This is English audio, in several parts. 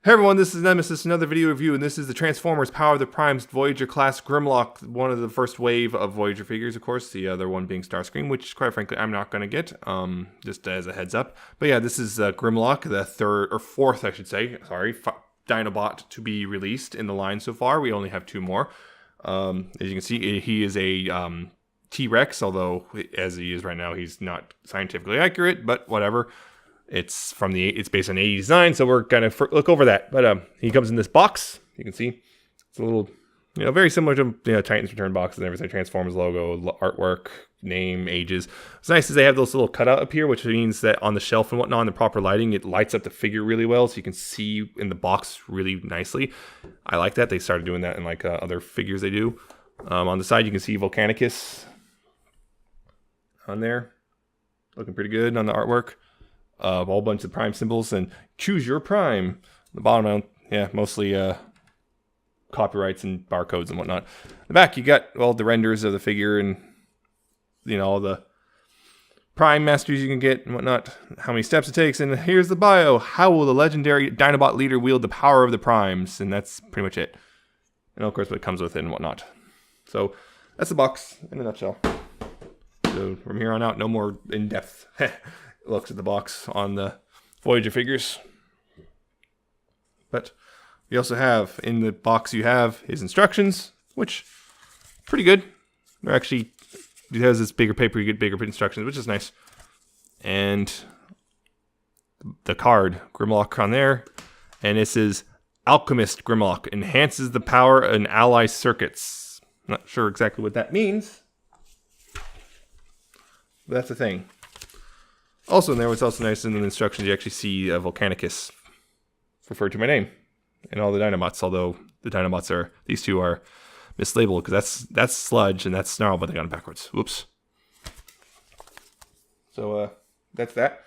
Hey everyone, this is Nemesis, another video review, and this is the Transformers Power of the Primes Voyager class Grimlock, one of the first wave of Voyager figures, of course, the other one being Starscream, which quite frankly I'm not going to get, just as a heads up. But yeah, this is Grimlock, the fourth, I should say, Dinobot to be released in the line so far. We only have two more. As you can see, he is a T-Rex, although as he is right now, he's not scientifically accurate, but whatever. It's based on 80 design, so we're gonna look over that. But he comes in this box. You can see it's a little, very similar to Titan's Return boxes and everything. Transformers logo, artwork, name, ages. What's nice is they have those little cutout up here, which means that on the shelf and whatnot, in the proper lighting, it lights up the figure really well, so you can see in the box really nicely. I like that. They started doing that in like other figures they do. On the side, you can see Volcanicus on there, looking pretty good on the artwork. A whole bunch of prime symbols and choose your prime. The bottom, yeah, mostly copyrights and barcodes and whatnot. The back, you got all the renders of the figure and all the prime masters you can get and whatnot. How many steps it takes, and here's the bio. How will the legendary Dinobot leader wield the power of the primes? And that's pretty much it. And of course, what comes with it and whatnot. So that's the box in a nutshell. So from here on out, no more in-depth looks at the box on the Voyager figures. But we also have, in the box you have his instructions, which pretty good. They're actually, it has this bigger paper, you get bigger instructions, which is nice. And the card, Grimlock on there. And this is Alchemist Grimlock, enhances the power in ally circuits. Not sure exactly what that means, but that's the thing. Also in there, what's also nice in the instructions, you actually see Volcanicus referred to my name and all the Dinobots, although the Dinobots these two are mislabeled because that's Sludge and that's Snarl, but they got them backwards. Whoops. So that's that.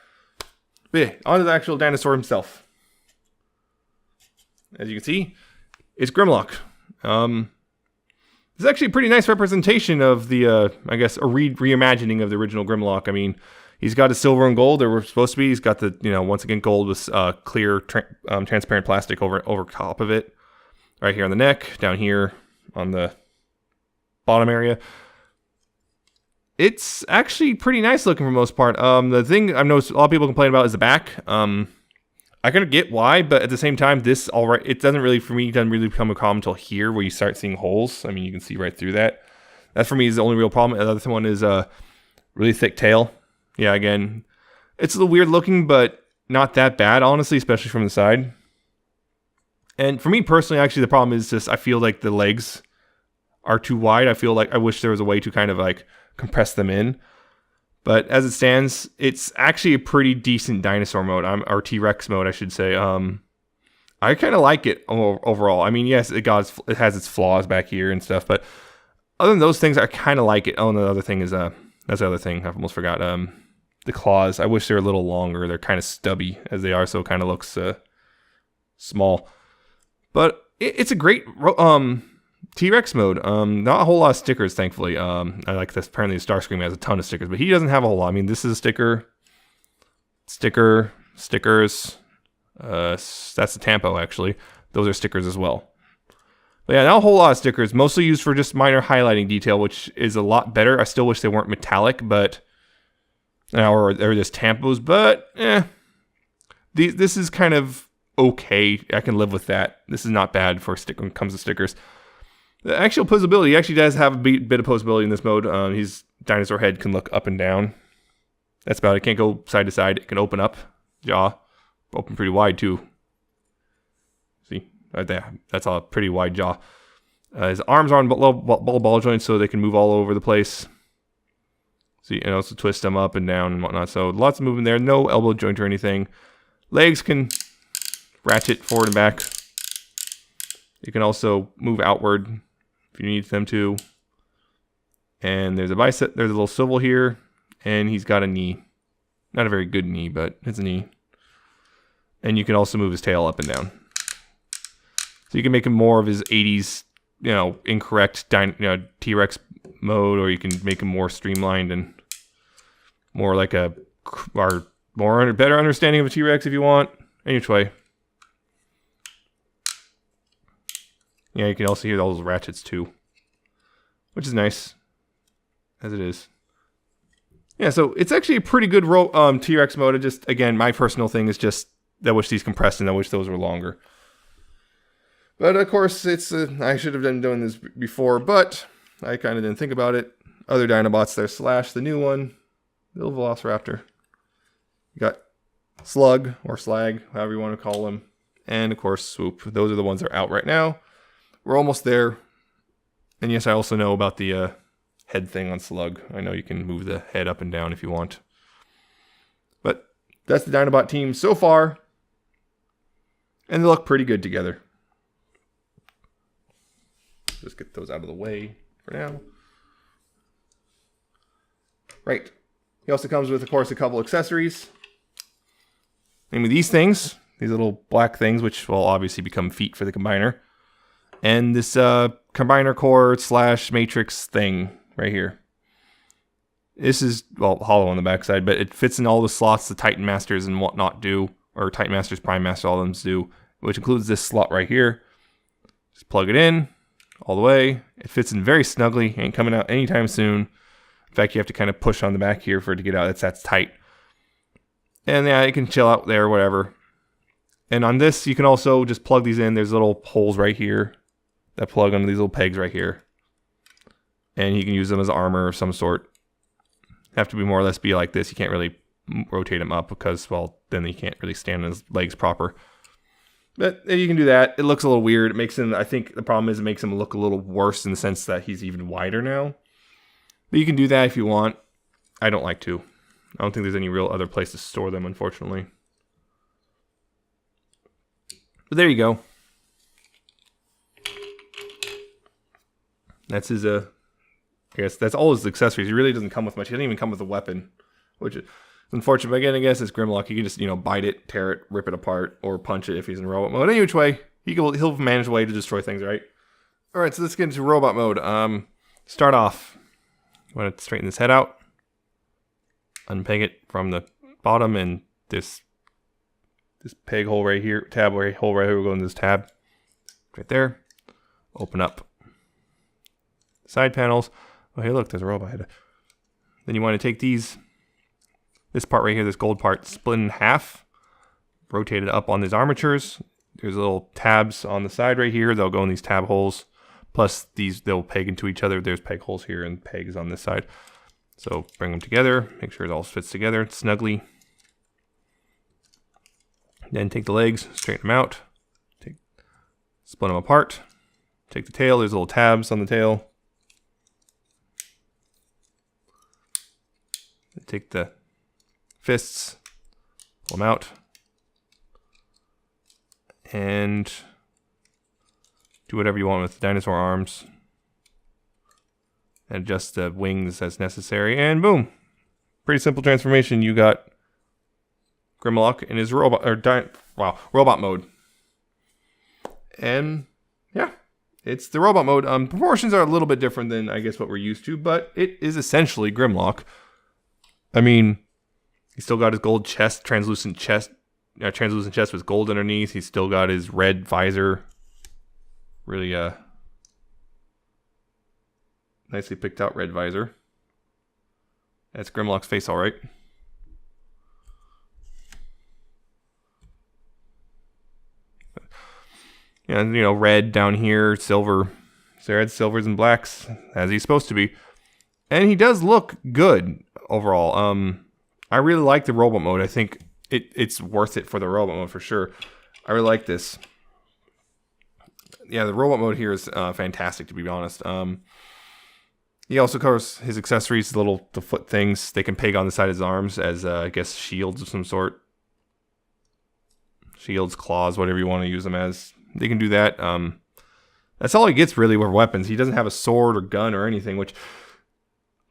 But yeah, on to the actual dinosaur himself. As you can see, it's Grimlock. It's actually a pretty nice representation of the, I guess, a reimagining of the original Grimlock. I mean, he's got his silver and gold. They were supposed to be. He's got the, once again, gold with clear, transparent plastic over top of it. Right here on the neck, down here on the bottom area. It's actually pretty nice looking for the most part. The thing I've noticed a lot of people complain about is the back. I kind of get why, but at the same time, it doesn't really become a problem until here where you start seeing holes. I mean, you can see right through that. That for me is the only real problem. The other one is really thick tail. Yeah, again, it's a little weird looking, but not that bad, honestly, especially from the side. And for me personally, actually, the problem is just I feel like the legs are too wide. I feel like I wish there was a way to kind of like compress them in. But as it stands, it's actually a pretty decent dinosaur mode, or T-Rex mode, I should say. I kind of like it overall. I mean, yes, it has its flaws back here and stuff, but other than those things, I kind of like it. Oh, and the other thing is, that's the other thing I almost forgot. The claws. I wish they were a little longer. They're kind of stubby as they are, so it kind of looks small. But it's a great T-Rex mode. Not a whole lot of stickers, thankfully. I like this. Apparently, Starscream has a ton of stickers, but he doesn't have a whole lot. I mean, this is a stickers. That's the Tampo, actually. Those are stickers as well. But yeah, not a whole lot of stickers. Mostly used for just minor highlighting detail, which is a lot better. I still wish they weren't metallic, but or they're just tampos. But this is kind of okay. I can live with that. This is not bad for when it comes to stickers. The actual posability, he actually does have a bit of posability in this mode. His dinosaur head can look up and down. That's about it. It can't go side to side. It can open up. Jaw. Open pretty wide, too. See? Right there. That's a pretty wide jaw. His arms are on ball joints, so they can move all over the place. See, and also twist them up and down and whatnot. So lots of movement there. No elbow joint or anything. Legs can ratchet forward and back. You can also move outward if you need them to. And there's a bicep. There's a little swivel here. And he's got a knee. Not a very good knee, but it's a knee. And you can also move his tail up and down. So you can make him more of his 80s, incorrect T-Rex mode, or you can make him more streamlined and more like better understanding of a T-Rex if you want. Any which way. Yeah, you can also hear all those ratchets too, which is nice, as it is. Yeah, so it's actually a pretty good T-Rex mode. Just, again, my personal thing is just, I wish these compressed and I wish those were longer. But, of course, it's I should have been doing this before, but I kind of didn't think about it. Other Dinobots there, Slash, the new one, little Velociraptor. You got Slug, or Slag, however you want to call them. And, of course, Swoop. Those are the ones that are out right now. We're almost there. And, yes, I also know about the head thing on Slug. I know you can move the head up and down if you want. But that's the Dinobot team so far. And they look pretty good together. Just get those out of the way for now. Right. He also comes with, of course, a couple accessories. Namely these things. These little black things, which will obviously become feet for the combiner. And this combiner core / matrix thing right here. This is, well, hollow on the backside, but it fits in all the slots the Titan Masters and whatnot do. Or Titan Masters, Prime Master, all of them do. Which includes this slot right here. Just plug it in all the way. It fits in very snugly. Ain't coming out anytime soon. In fact, you have to kind of push on the back here for it to get out. That's tight. And yeah, it can chill out there, whatever. And on this, you can also just plug these in. There's little holes right here that plug onto these little pegs right here. And you can use them as armor of some sort. Have to be more or less be like this. You can't really rotate them up because, well, then he can't really stand on his legs proper. But you can do that. It looks a little weird. It makes him, I think the problem is it makes him look a little worse in the sense that he's even wider now. But you can do that if you want. I don't like to. I don't think there's any real other place to store them, unfortunately. But there you go. That's his, I guess that's all his accessories. He really doesn't come with much. He doesn't even come with a weapon, which is unfortunate. But again, I guess it's Grimlock. He can just, bite it, tear it, rip it apart, or punch it if he's in robot mode. Any which way, he'll manage a way to destroy things, right? All right, so let's get into robot mode. Start off. You want to straighten this head out. Unpeg it from the bottom, and this peg hole right here, tab hole right here, will go into this tab. Right there. Open up. Side panels. Oh, hey, look, there's a robot head. Then you want to take this part right here, this gold part, split in half, rotate it up on these armatures. There's little tabs on the side right here. They'll go in these tab holes. Plus, they'll peg into each other. There's peg holes here and pegs on this side. So bring them together. Make sure it all fits together snugly. Then take the legs, straighten them out. Split them apart. Take the tail. There's little tabs on the tail. Take the fists, pull them out, and do whatever you want with the dinosaur arms. And adjust the wings as necessary, and boom! Pretty simple transformation. You got Grimlock in his robot mode. And yeah, it's the robot mode. Proportions are a little bit different than I guess what we're used to, but it is essentially Grimlock. I mean, he's still got his gold chest, translucent chest with gold underneath. He's still got his red visor. Really, nicely picked out red visor. That's Grimlock's face, all right. And, red down here, silver. So red, silvers, and blacks, as he's supposed to be. And he does look good overall. I really like the robot mode. I think it's worth it for the robot mode for sure. I really like this. Yeah, the robot mode here is fantastic, to be honest. He also covers his accessories, the foot things. They can peg on the side of his arms as, I guess, shields of some sort. Shields, claws, whatever you want to use them as. They can do that. That's all he gets, really, with weapons. He doesn't have a sword or gun or anything, which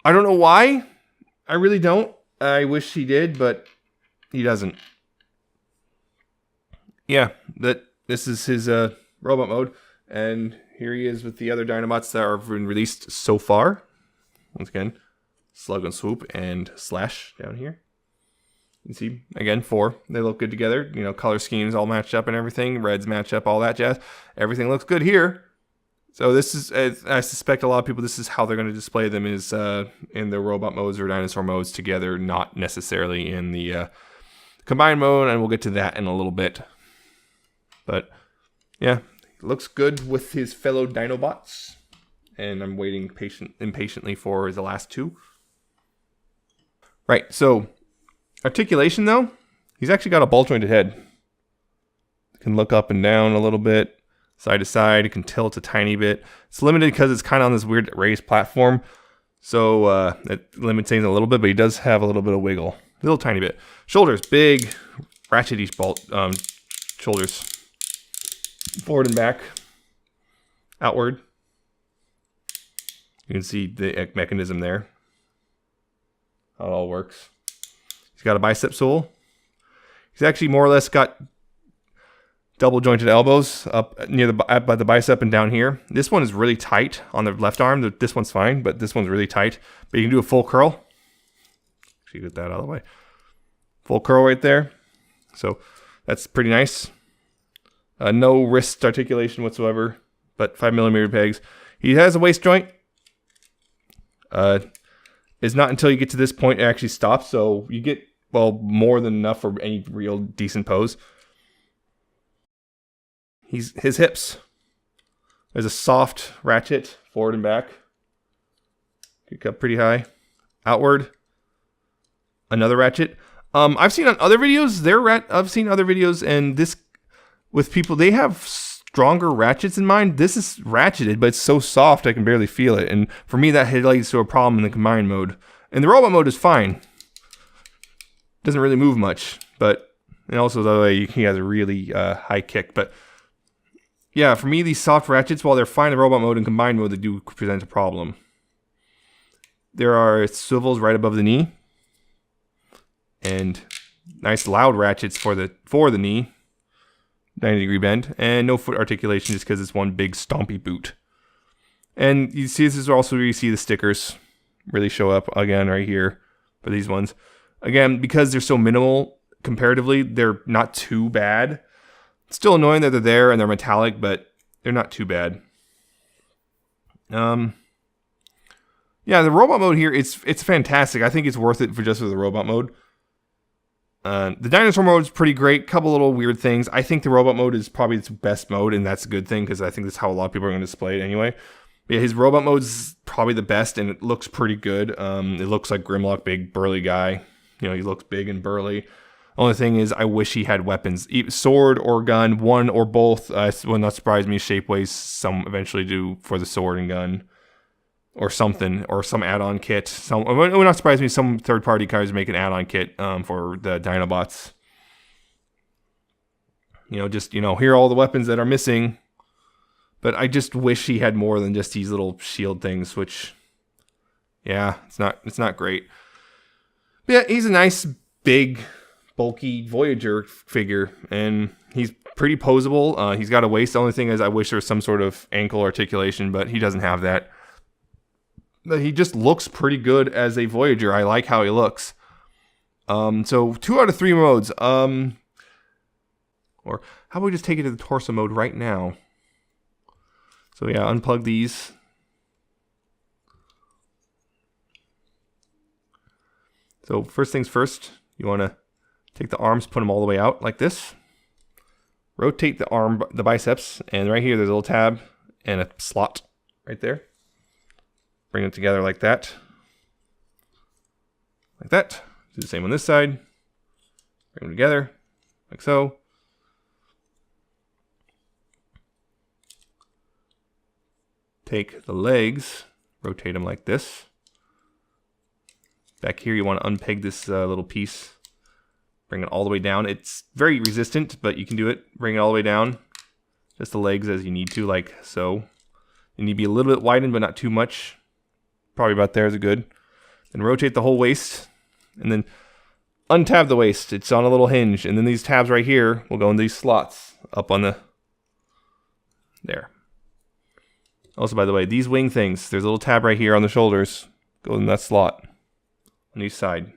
I don't know why. I really don't. I wish he did, but he doesn't. Yeah, this is his robot mode. And here he is with the other Dinobots that have been released so far. Once again, Slug and Swoop and Slash down here. You can see, again, 4. They look good together. Color schemes all matched up and everything. Reds match up, all that jazz. Everything looks good here. So this is, I suspect a lot of people, this is how they're going to display them, is in the robot modes or dinosaur modes together, not necessarily in the combined mode, and we'll get to that in a little bit. But yeah, looks good with his fellow Dinobots, and I'm waiting impatiently for the last two. Right, so articulation though, he's actually got a ball jointed head. Can look up and down a little bit, side to side. It can tilt a tiny bit. It's limited because it's kind of on this weird raised platform, so it limits things a little bit, but he does have a little bit of wiggle, a little tiny bit. Shoulders, big, ratchety shoulders. Forward and back, outward. You can see the mechanism there, how it all works. He's got a bicep sole. He's actually more or less got double jointed elbows up near by the bicep and down here. This one is really tight on the left arm. This one's fine, but this one's really tight. But you can do a full curl. Actually, get that out of the way. Full curl right there. So that's pretty nice. No wrist articulation whatsoever, but 5mm pegs. He has a waist joint. It's not until you get to this point it actually stops, so you get, well, more than enough for any real decent pose. His hips. There's a soft ratchet forward and back. Kick up pretty high. Outward. Another ratchet. I've seen on other videos, I've seen other videos, and this, with people, they have stronger ratchets in mind. This is ratcheted, but it's so soft I can barely feel it. And for me, that leads to a problem in the combined mode. And the robot mode is fine. Doesn't really move much, but, and also the way he has a really high kick. But yeah, for me, these soft ratchets, while they're fine in robot mode and combined mode, they do present a problem. There are swivels right above the knee, and nice loud ratchets for the knee. 90-degree bend, and no foot articulation just because it's one big stompy boot. And you see, this is also where you see the stickers really show up again right here for these ones. Again, because they're so minimal comparatively, they're not too bad. It's still annoying that they're there and they're metallic, but they're not too bad. Yeah, the robot mode here, it's fantastic. I think it's worth it for the robot mode. The dinosaur mode is pretty great. Couple little weird things. I think the robot mode is probably its best mode, and that's a good thing because I think that's how a lot of people are going to display it anyway. But yeah, his robot mode is probably the best, and it looks pretty good. It looks like Grimlock, big burly guy. You know, he looks big and burly. Only thing is, I wish he had weapons, sword or gun, one or both. Would not surprise me. Shapeways some eventually do for the sword and gun. Or something, or some add-on kit. It would not surprise me some third-party cars make an add-on kit for the Dinobots. You know, just, here are all the weapons that are missing. But I just wish he had more than just these little shield things, which, yeah, it's not great. But yeah, he's a nice, big, bulky Voyager figure, and he's pretty posable. He's got a waist. The only thing is I wish there was some sort of ankle articulation, but he doesn't have that. But he just looks pretty good as a Voyager. I like how he looks. So 2 out of 3 modes. Or how about we just take it to the torso mode right now? So yeah, unplug these. So first things first, you want to take the arms, put them all the way out like this. Rotate the biceps, and right here there's a little tab and a slot right there. Bring it together like that. Like that. Do the same on this side. Bring them together, like so. Take the legs, rotate them like this. Back here, you want to unpeg this little piece. Bring it all the way down. It's very resistant, but you can do it. Bring it all the way down. Just the legs as you need to, like so. You need to be a little bit widened, but not too much. Probably about there is good. Then rotate the whole waist, and then untab the waist. It's on a little hinge, and then these tabs right here will go in these slots up on the there. Also, by the way, these wing things, there's a little tab right here on the shoulders. Go in that slot on each side.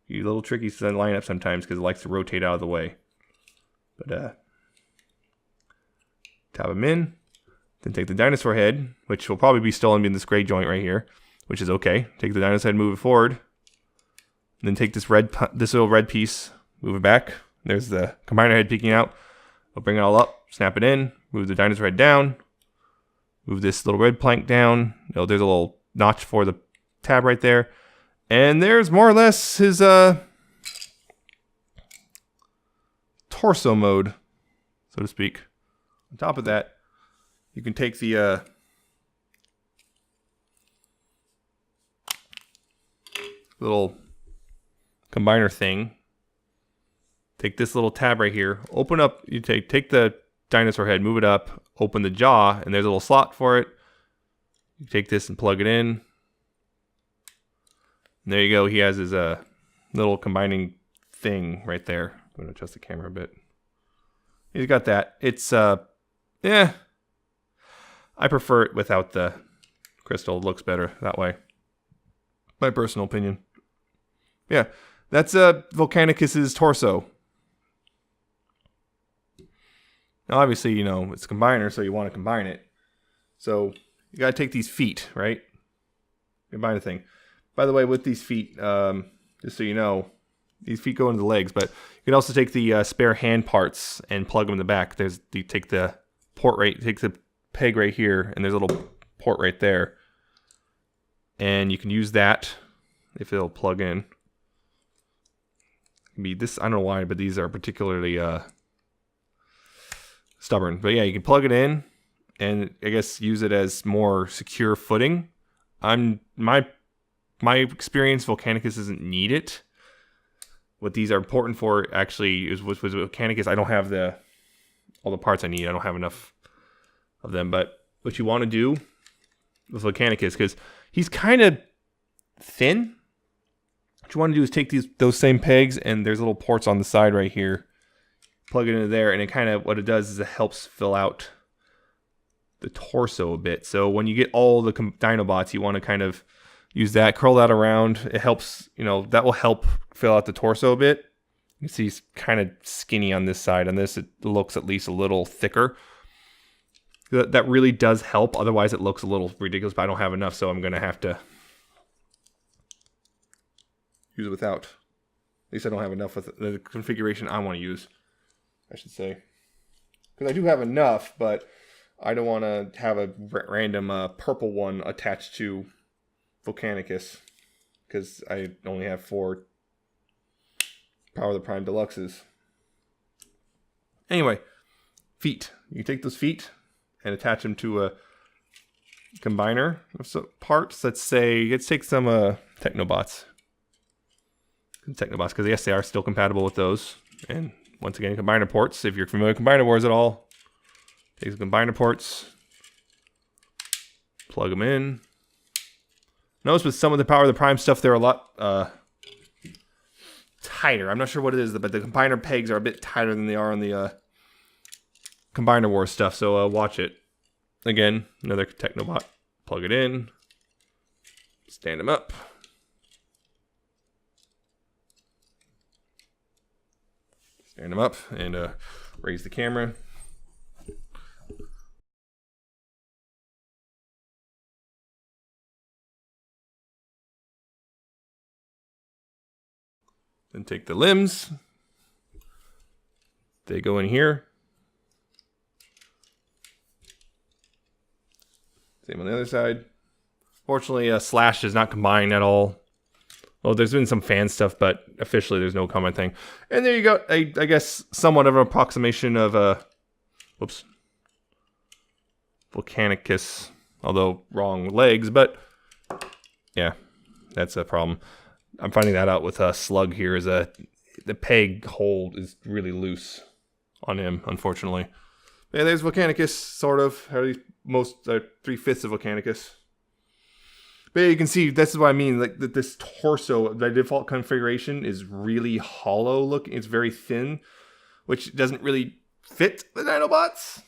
You little tricky to line up sometimes because it likes to rotate out of the way. But tab them in. Then take the dinosaur head, which will probably be stolen in this gray joint right here, which is okay. Take the dinosaur head, move it forward. Then take this little red piece, move it back. There's the combiner head peeking out. I'll bring it all up, snap it in, move the dinosaur head down, move this little red plank down. Oh, there's a little notch for the tab right there. And there's more or less his torso mode, so to speak. On top of that, you can take the little combiner thing, take this little tab right here, open up, you take the dinosaur head, move it up, open the jaw, and there's a little slot for it. You take this and plug it in. And there you go. He has his little combining thing right there. I'm going to adjust the camera a bit. He's got that. It's, yeah. I prefer it without the crystal. It looks better that way. My personal opinion. Yeah. That's Volcanicus's torso. Now, obviously, you know, it's a combiner, so you want to combine it. So, you got to take these feet, right? Combine the thing. By the way, with these feet, just so you know, these feet go into the legs, but you can also take the spare hand parts and plug them in the back. You take the port right, take the peg right here, and there's a little port right there. And you can use that if it'll plug in. I don't know why, but these are particularly stubborn. But yeah, you can plug it in and I guess use it as more secure footing. My experience, Volcanicus doesn't need it. What these are important for actually is with Volcanicus, I don't have all the parts I need. I don't have enough of them. But what you want to do with Volcanicus, because he's kind of thin, what you want to do is take those same pegs, and there's little ports on the side right here. Plug it into there, and it kind of, what it does is it helps fill out the torso a bit. So when you get all the Dinobots, you want to kind of use that, curl that around. It helps, you know, that will help fill out the torso a bit. You see he's kind of skinny on this side. On this, it looks at least a little thicker. That really does help. Otherwise, it looks a little ridiculous, but I don't have enough, so I'm going to have to use it without. At least I don't have enough with the configuration I want to use, I should say. Because I do have enough, but I don't want to have a random purple one attached to Volcanicus, because I only have 4 Power of the Prime Deluxes. Anyway, feet. You take those feet and attach them to a combiner of some parts. Let's take some Technobots. Because yes, they are still compatible with those. And once again, combiner ports. If you're familiar with combiner wars at all, take the combiner ports, plug them in. Notice with some of the Power of the Prime stuff, they're a lot tighter. I'm not sure what it is, but the combiner pegs are a bit tighter than they are on the Combiner Wars stuff, so watch it. Again, another Technobot. Plug it in. Stand them up. Stand them up and raise the camera. Then take the limbs. They go in here. Same on the other side. Fortunately, Slash does not combine at all. Well, there's been some fan stuff, but officially there's no combine thing. And there you go. I guess somewhat of an approximation of whoops, Volcanicus, although wrong legs, but yeah, that's a problem. I'm finding that out with Slug here. Is the peg hold is really loose on him, unfortunately. Yeah, there's Volcanicus, sort of. Or at least most 3/5 of Volcanicus. But yeah, you can see this is what I mean. Like this torso, the default configuration is really hollow looking. It's very thin, which doesn't really fit the Dinobots.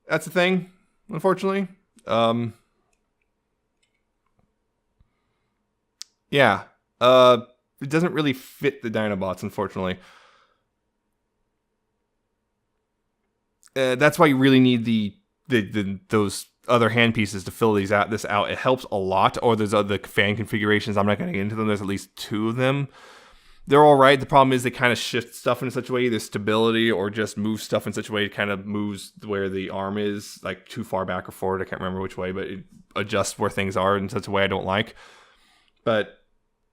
That's the thing, unfortunately. Yeah, it doesn't really fit the Dinobots, unfortunately. that's why you really need those other hand pieces to fill this out. It helps a lot. Or there's other fan configurations. I'm not going to get into them. There's at least 2 of them. They're all right. The problem is they kind of shift stuff in such a way, either stability or just move stuff in such a way it kind of moves where the arm is, like too far back or forward. I can't remember which way, but it adjusts where things are in such a way I don't like. But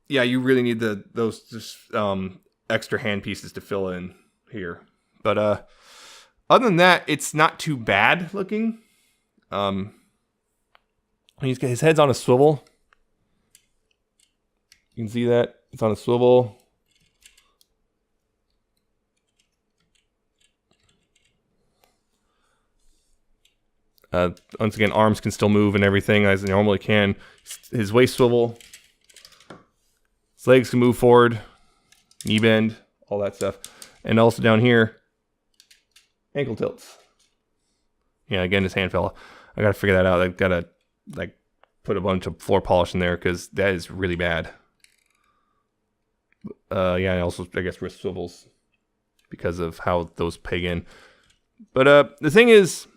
yeah, you really need those just extra hand pieces to fill in here. But other than that, it's not too bad looking. His head's on a swivel. You can see that it's on a swivel. Once again, arms can still move and everything as they normally can. His waist swivel. His legs can move forward. Knee bend. All that stuff. And also down here, ankle tilts. Yeah, again, his hand fell. I gotta figure that out. I've gotta like put a bunch of floor polish in there because that is really bad. Yeah, and also I guess wrist swivels because of how those peg in. But the thing is,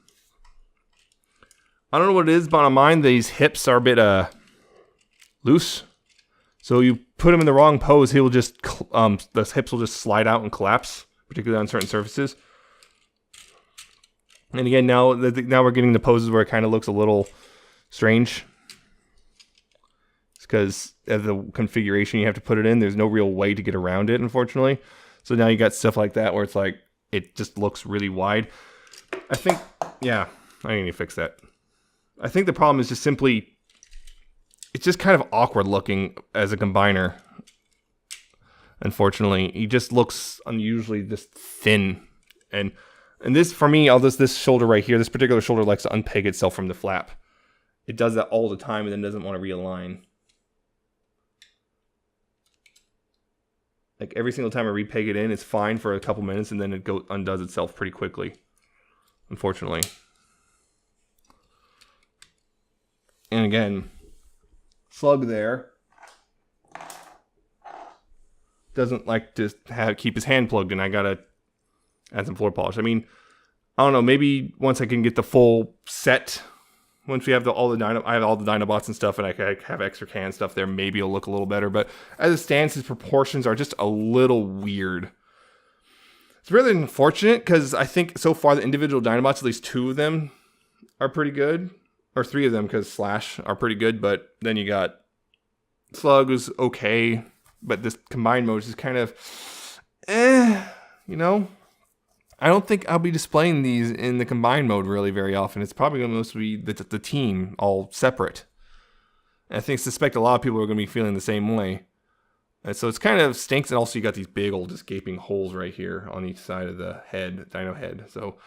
I don't know what it is, but on mine, these hips are a bit loose. So you put him in the wrong pose, he will just the hips will just slide out and collapse, particularly on certain surfaces. And again, now we're getting the poses where it kind of looks a little strange. It's because of the configuration you have to put it in. There's no real way to get around it, unfortunately. So now you got stuff like that where it's like it just looks really wide. I think, yeah, I need to fix that. I think the problem is just simply, it's just kind of awkward looking as a combiner. Unfortunately, he just looks unusually just thin. And this, for me, this shoulder right here, this particular shoulder likes to unpeg itself from the flap. It does that all the time and then doesn't want to realign. Like every single time I repeg it in, it's fine for a couple minutes and then it undoes itself pretty quickly. Unfortunately. And again, Slug there doesn't like to keep his hand plugged in. I gotta add some floor polish. I mean, I don't know. Maybe once I can get the full set, once we have I have all the Dinobots and stuff, and I have extra can stuff there, maybe it'll look a little better. But as it stands, his proportions are just a little weird. It's really unfortunate because I think so far the individual Dinobots, at least 2 of them, are pretty good. Or 3 of them, because Slash are pretty good, but then you got Slug is okay, but this combined mode is kind of, you know? I don't think I'll be displaying these in the combined mode really very often. It's probably going to be the team all separate. And I suspect a lot of people are going to be feeling the same way. And so it's kind of stinks, and also you got these big old just gaping holes right here on each side of the head, Dino head. So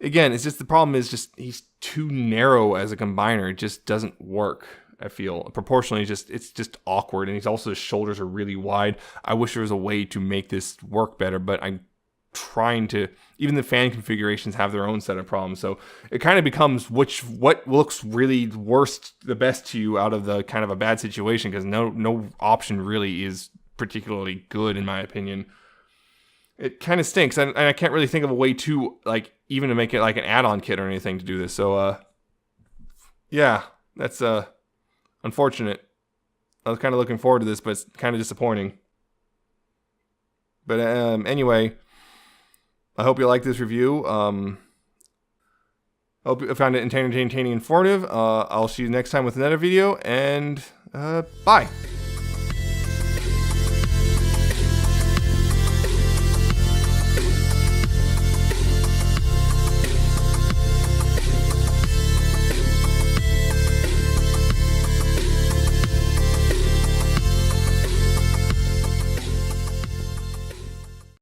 again, it's just the problem is just he's too narrow as a combiner. It just doesn't work. I feel proportionally, it's just awkward, and he's also his shoulders are really wide. I wish there was a way to make this work better, but I'm trying to. Even the fan configurations have their own set of problems, so it kind of becomes what looks really the best to you out of the kind of a bad situation, because no option really is particularly good in my opinion. It kind of stinks, and I can't really think of a way to even to make it like an add-on kit or anything to do this. So yeah, that's unfortunate. I was kind of looking forward to this, but it's kind of disappointing. But anyway, I hope you liked this review. I hope you found it entertaining, informative. I'll see you next time with another video, and bye.